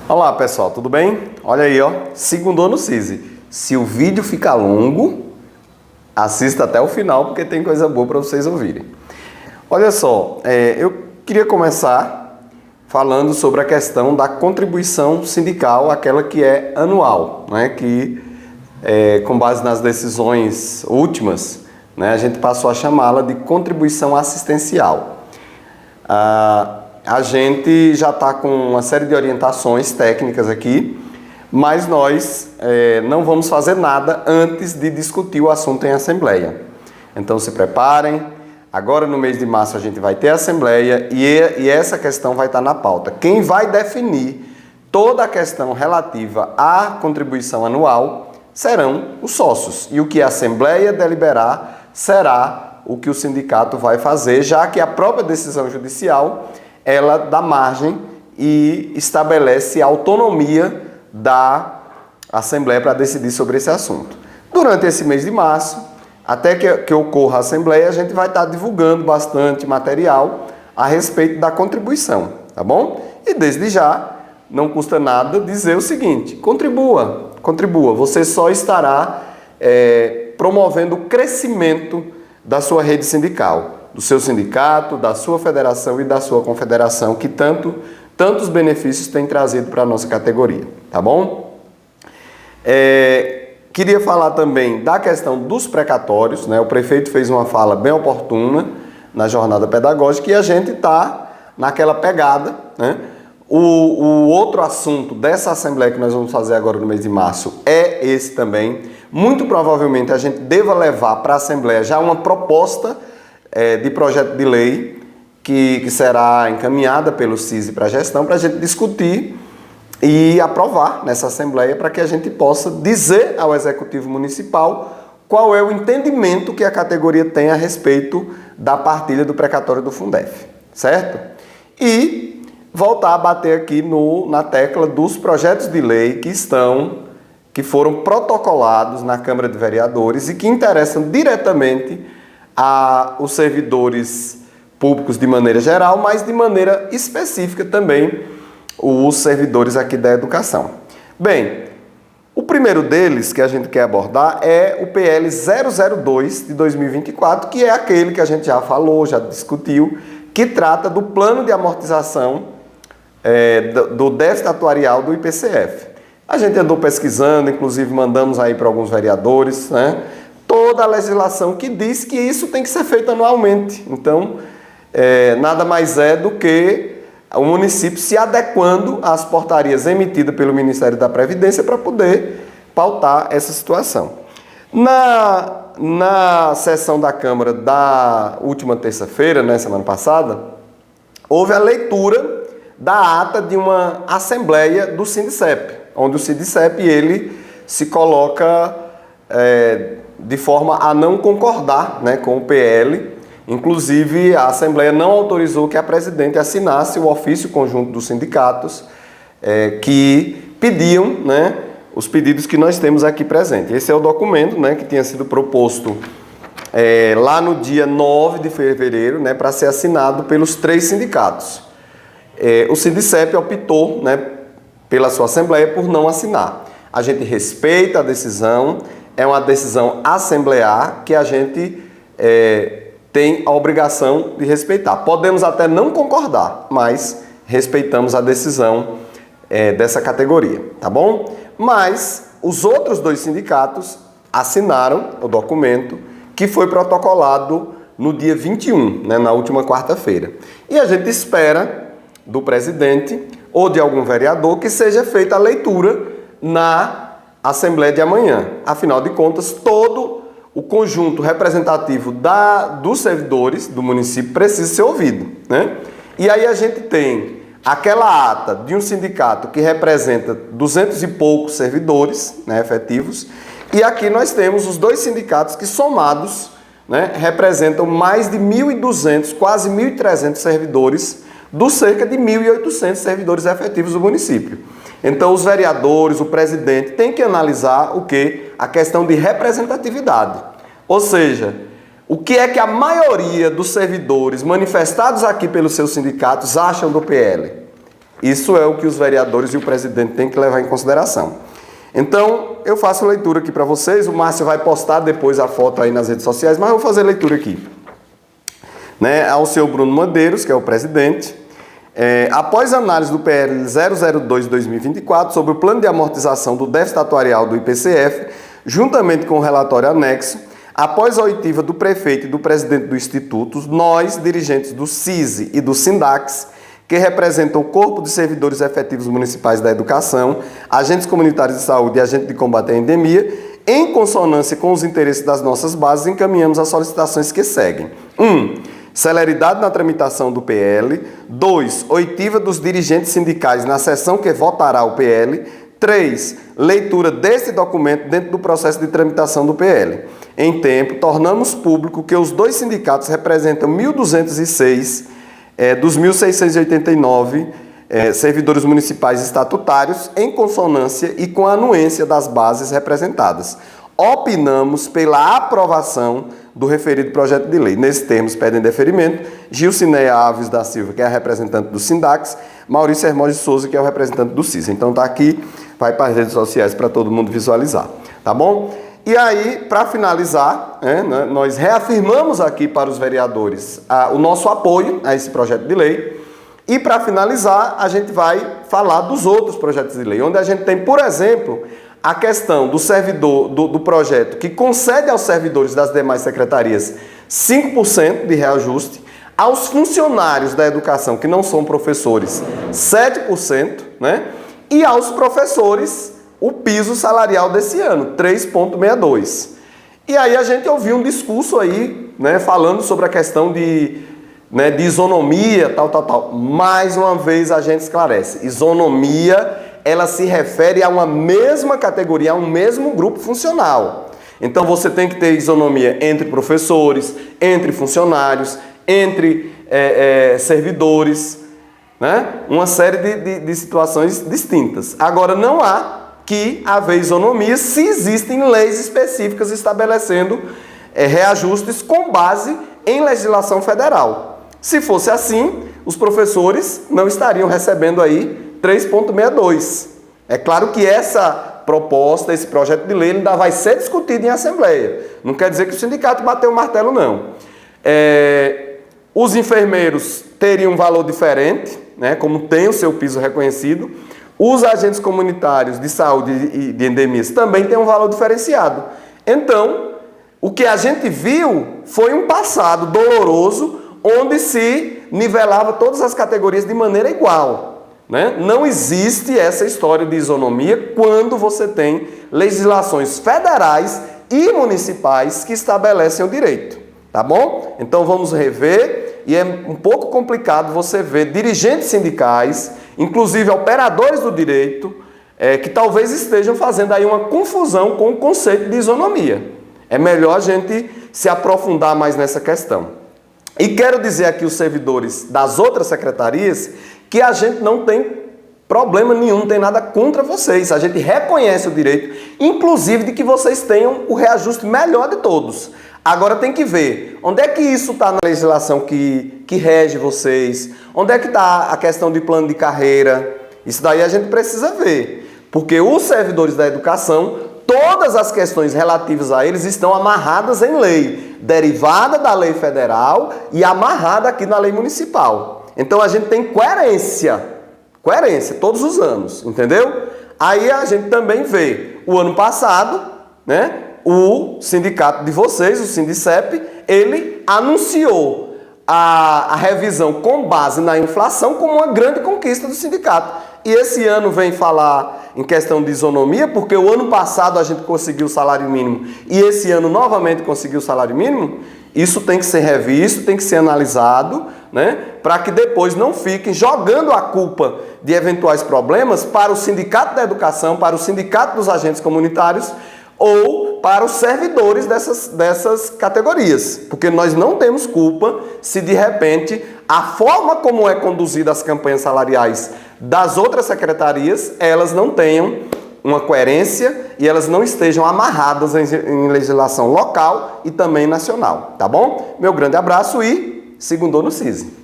Olá pessoal, tudo bem? Olha aí, ó, segundou no CISI. Se o vídeo ficar longo, assista até o final porque tem coisa boa para vocês ouvirem. Olha só, eu queria começar falando sobre a questão da contribuição sindical, aquela que é anual, né? Que com base nas decisões últimas, né, a gente passou a chamá-la de contribuição assistencial. A gente já está com uma série de orientações técnicas aqui, mas nós não vamos fazer nada antes de discutir o assunto em assembleia. Então se preparem, agora no mês de março a gente vai ter assembleia e essa questão vai estar na pauta. Quem vai definir toda a questão relativa à contribuição anual serão os sócios, e o que a assembleia deliberar será o que o sindicato vai fazer, já que a própria decisão judicial ela dá margem e estabelece a autonomia da Assembleia para decidir sobre esse assunto. Durante esse mês de março, até que ocorra a Assembleia, a gente vai estar divulgando bastante material a respeito da contribuição, tá bom? E desde já, não custa nada dizer o seguinte: contribua, você só estará promovendo o crescimento da sua rede sindical, do seu sindicato, da sua federação e da sua confederação, que tantos benefícios tem trazido para a nossa categoria, tá bom? Queria falar também da questão dos precatórios, né? O prefeito fez uma fala bem oportuna na jornada pedagógica e a gente está naquela pegada, né? O outro assunto dessa assembleia que nós vamos fazer agora no mês de março é esse também. Muito provavelmente a gente deva levar para a assembleia já uma proposta de projeto de lei que será encaminhada pelo CISI para a gestão, para a gente discutir e aprovar nessa assembleia, para que a gente possa dizer ao Executivo Municipal qual é o entendimento que a categoria tem a respeito da partilha do precatório do Fundef, certo? E voltar a bater aqui na tecla dos projetos de lei que foram protocolados na Câmara de Vereadores e que interessam diretamente os servidores públicos de maneira geral, mas de maneira específica também os servidores aqui da educação. Bem, o primeiro deles que a gente quer abordar é o PL 002 de 2024, que é aquele que a gente já falou, já discutiu, que trata do plano de amortização do déficit atuarial do IPCF. A gente andou pesquisando, inclusive mandamos aí para alguns vereadores, né, toda a legislação que diz que isso tem que ser feito anualmente. Então, nada mais é do que o município se adequando às portarias emitidas pelo Ministério da Previdência para poder pautar essa situação. Na sessão da Câmara da última terça-feira, né, semana passada, houve a leitura da ata de uma assembleia do Sindicep, onde o Sindicep ele se coloca de forma a não concordar, né, com o PL. Inclusive, a Assembleia não autorizou que a presidente assinasse o ofício conjunto dos sindicatos que pediam, né, os pedidos que nós temos aqui presente. Esse é o documento, né, que tinha sido proposto lá no dia 9 de fevereiro, né, para ser assinado pelos 3 sindicatos. O Sindicep optou, né, pela sua Assembleia por não assinar. A gente respeita a decisão, é uma decisão assemblear que a gente tem a obrigação de respeitar. Podemos até não concordar, mas respeitamos a decisão dessa categoria, tá bom? Mas os outros 2 sindicatos assinaram o documento que foi protocolado no dia 21, né, na última quarta-feira. E a gente espera do presidente ou de algum vereador que seja feita a leitura na Assembleia de amanhã. Afinal de contas, todo o conjunto representativo dos servidores do município precisa ser ouvido, né? E aí a gente tem aquela ata de um sindicato que representa 200 e poucos servidores, né, efetivos, e aqui nós temos os 2 sindicatos que somados, né, representam mais de 1.200, quase 1.300 servidores dos cerca de 1.800 servidores efetivos do município. Então, os vereadores, o presidente, tem que analisar o quê? A questão de representatividade. Ou seja, o que é que a maioria dos servidores manifestados aqui pelos seus sindicatos acham do PL? Isso é o que os vereadores e o presidente têm que levar em consideração. Então, eu faço leitura aqui para vocês. O Márcio vai postar depois a foto aí nas redes sociais, mas eu vou fazer leitura aqui. Ao senhor Bruno Madeiros, que é o presidente. Após análise do PL 002/2024 sobre o plano de amortização do déficit atuarial do IPCF, juntamente com o relatório anexo, após a oitiva do prefeito e do presidente do Instituto, nós, dirigentes do CISE e do SINDAX, que representam o Corpo de Servidores Efetivos Municipais da Educação, agentes comunitários de saúde e agentes de combate à endemia, em consonância com os interesses das nossas bases, encaminhamos as solicitações que seguem. 1. Celeridade na tramitação do PL. 2. Oitiva dos dirigentes sindicais na sessão que votará o PL. 3. Leitura deste documento dentro do processo de tramitação do PL. Em tempo, tornamos público que os dois sindicatos representam 1.206 dos 1.689 servidores municipais estatutários, em consonância e com a anuência das bases representadas. Opinamos pela aprovação do referido projeto de lei. Nesses termos, pedem deferimento Gilcineia Alves da Silva, que é a representante do SINDAX, Maurício Hermógenes de Souza, que é o representante do CIS. Então tá aqui, vai para as redes sociais para todo mundo visualizar, tá bom? E aí, para finalizar, nós reafirmamos aqui para os vereadores o nosso apoio a esse projeto de lei. E para finalizar, a gente vai falar dos outros projetos de lei, onde a gente tem, por exemplo, a questão do servidor, do projeto que concede aos servidores das demais secretarias 5% de reajuste, aos funcionários da educação que não são professores 7%, e aos professores o piso salarial desse ano, 3,62%. E aí a gente ouviu um discurso aí, falando sobre a questão de isonomia, tal. Mais uma vez a gente esclarece, isonomia, ela se refere a uma mesma categoria, a um mesmo grupo funcional. Então você tem que ter isonomia entre professores, entre funcionários, entre servidores, uma série de situações distintas. Agora, não há que haver isonomia se existem leis específicas estabelecendo reajustes com base em legislação federal. Se fosse assim, os professores não estariam recebendo aí 3,62. É claro que essa proposta, esse projeto de lei ainda vai ser discutido em assembleia. Não quer dizer que o sindicato bateu o martelo, não. Os enfermeiros teriam um valor diferente, como tem o seu piso reconhecido. Os agentes comunitários de saúde e de endemias também têm um valor diferenciado. Então, o que a gente viu foi um passado doloroso, onde se nivelava todas as categorias de maneira igual. Não existe essa história de isonomia quando você tem legislações federais e municipais que estabelecem o direito. Tá bom? Então vamos rever, e é um pouco complicado você ver dirigentes sindicais, inclusive operadores do direito, que talvez estejam fazendo aí uma confusão com o conceito de isonomia. É melhor a gente se aprofundar mais nessa questão. E quero dizer aqui aos servidores das outras secretarias que a gente não tem problema nenhum, não tem nada contra vocês. A gente reconhece o direito, inclusive de que vocês tenham o reajuste melhor de todos. Agora tem que ver onde é que isso está na legislação que rege vocês, onde é que está a questão de plano de carreira. Isso daí a gente precisa ver, porque os servidores da educação, todas as questões relativas a eles estão amarradas em lei, derivada da lei federal e amarrada aqui na lei municipal. Então a gente tem coerência todos os anos, entendeu? Aí a gente também vê, o ano passado, o sindicato de vocês, o Sindicep, ele anunciou a revisão com base na inflação como uma grande conquista do sindicato. E esse ano vem falar em questão de isonomia, porque o ano passado a gente conseguiu o salário mínimo e esse ano novamente conseguiu o salário mínimo. Isso tem que ser revisto, tem que ser analisado, para que depois não fiquem jogando a culpa de eventuais problemas para o sindicato da educação, para o sindicato dos agentes comunitários ou para os servidores dessas categorias. Porque nós não temos culpa se de repente a forma como é conduzida as campanhas salariais das outras secretarias, elas não tenham uma coerência e elas não estejam amarradas em legislação local e também nacional, tá bom? Meu grande abraço e segundou no CISE.